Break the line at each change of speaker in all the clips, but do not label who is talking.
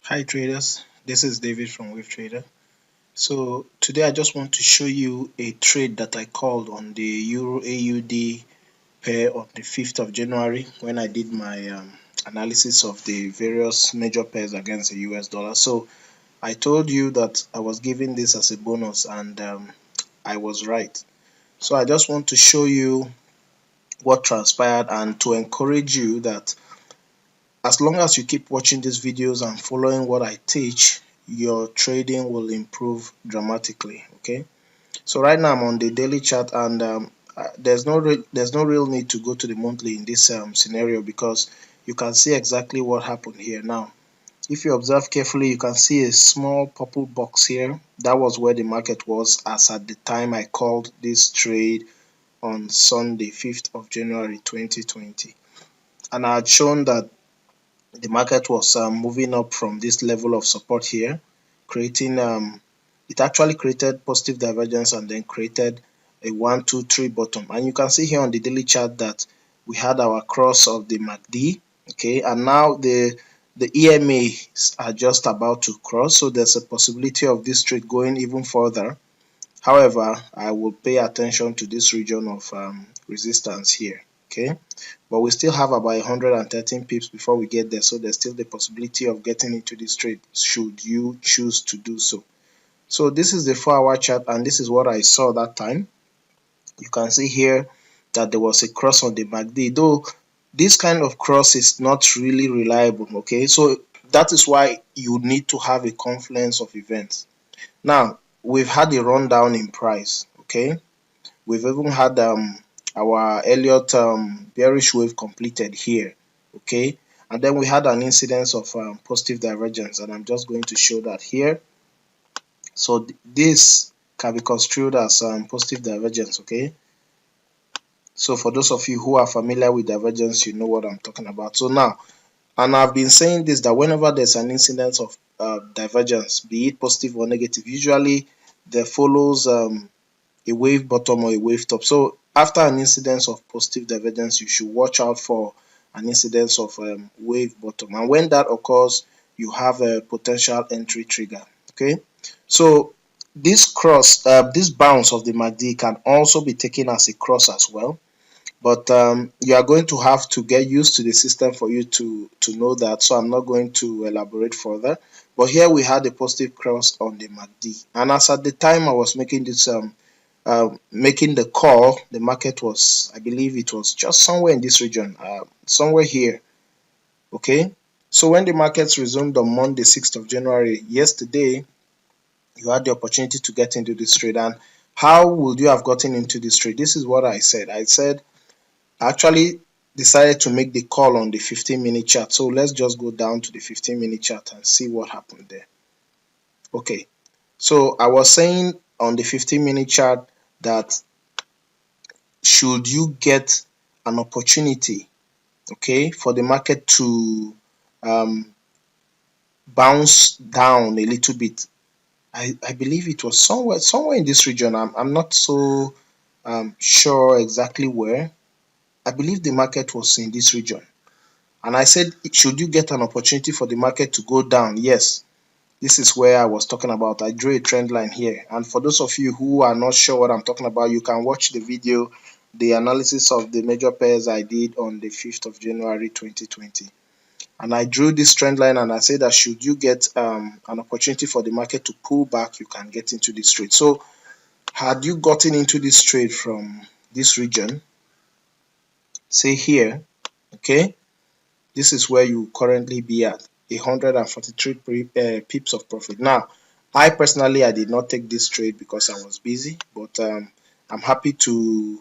Hi traders, this is David from Wave Trader. So today I just want to show you a trade that I called on the Euro AUD pair on the 5th of January when I did my analysis of the various major pairs against the US dollar. So I told you that I was giving this as a bonus and I was right. So I just want to show you what transpired and to encourage you that as long as you keep watching these videos and following what I teach, your trading will improve dramatically. Okay, so right now I'm on the daily chart and there's no real need to go to the monthly in this scenario because you can see exactly what happened here. Now if you observe carefully, you can see a small purple box here. That was where the market was as at the time I called this trade on Sunday 5th of January 2020, and I had shown that the market was moving up from this level of support here, creating it actually created positive divergence and then created a 1 2 3 bottom. And you can see here on the daily chart that we had our cross of the MACD, okay, and now the EMAs are just about to cross, so there's a possibility of this trade going even further. However, I will pay attention to this region of resistance here, okay, but we still have about 113 pips before we get there, so there's still the possibility of getting into this trade should you choose to do so. So this is the 4-hour chart and this is what I saw that time. You can see here that there was a cross on the MACD, though this kind of cross is not really reliable, okay, so that is why you need to have a confluence of events. Now we've had a rundown in price, okay, we've even had our Elliott bearish wave completed here, okay, and then we had an incidence of positive divergence, and I'm just going to show that here. So this can be construed as positive divergence, okay. So for those of you who are familiar with divergence, you know what I'm talking about. So now, and I've been saying this, that whenever there's an incidence of divergence, be it positive or negative, usually there follows a wave bottom or a wave top. So after an incidence of positive divergence, you should watch out for an incidence of wave bottom, and when that occurs, you have a potential entry trigger, okay. So this cross, this bounce of the MACD can also be taken as a cross as well, but you are going to have to get used to the system for you to know that, so I'm not going to elaborate further. But here we had a positive cross on the MACD, and as at the time I was making this making the call, the market was, I believe it was just somewhere in this region, somewhere here, okay. So when the markets resumed on Monday 6th of January, yesterday, you had the opportunity to get into this trade. And how would you have gotten into this trade? This is what I said. I actually decided to make the call on the 15-minute chart. So let's just go down to the 15-minute chart and see what happened there. Okay, so I was saying on the 15-minute chart that should you get an opportunity, okay, for the market to bounce down a little bit, I believe it was somewhere in this region. I'm not so sure exactly where. I believe the market was in this region, and I said, should you get an opportunity for the market to go down? Yes, this is where I was talking about. I drew a trend line here, and for those of you who are not sure what I'm talking about, you can watch the video, the analysis of the major pairs I did on the 5th of January 2020. And I drew this trend line and I said that should you get an opportunity for the market to pull back, you can get into this trade. So had you gotten into this trade from this region, say here, okay, this is where you currently be at 143 pips of profit. Now I personally, I did not take this trade because I was busy, but I'm happy to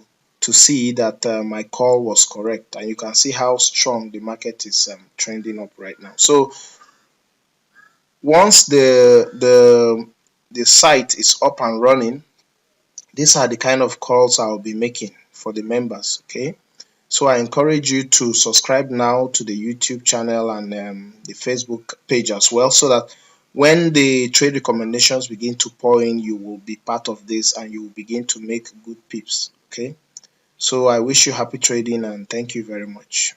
see that my call was correct, and you can see how strong the market is trending up right now. So once the site is up and running, these are the kind of calls I'll be making for the members, okay. So I encourage you to subscribe now to the YouTube channel and the Facebook page as well, so that when the trade recommendations begin to pour in, you will be part of this and you will begin to make good pips, okay. So I wish you happy trading and thank you very much.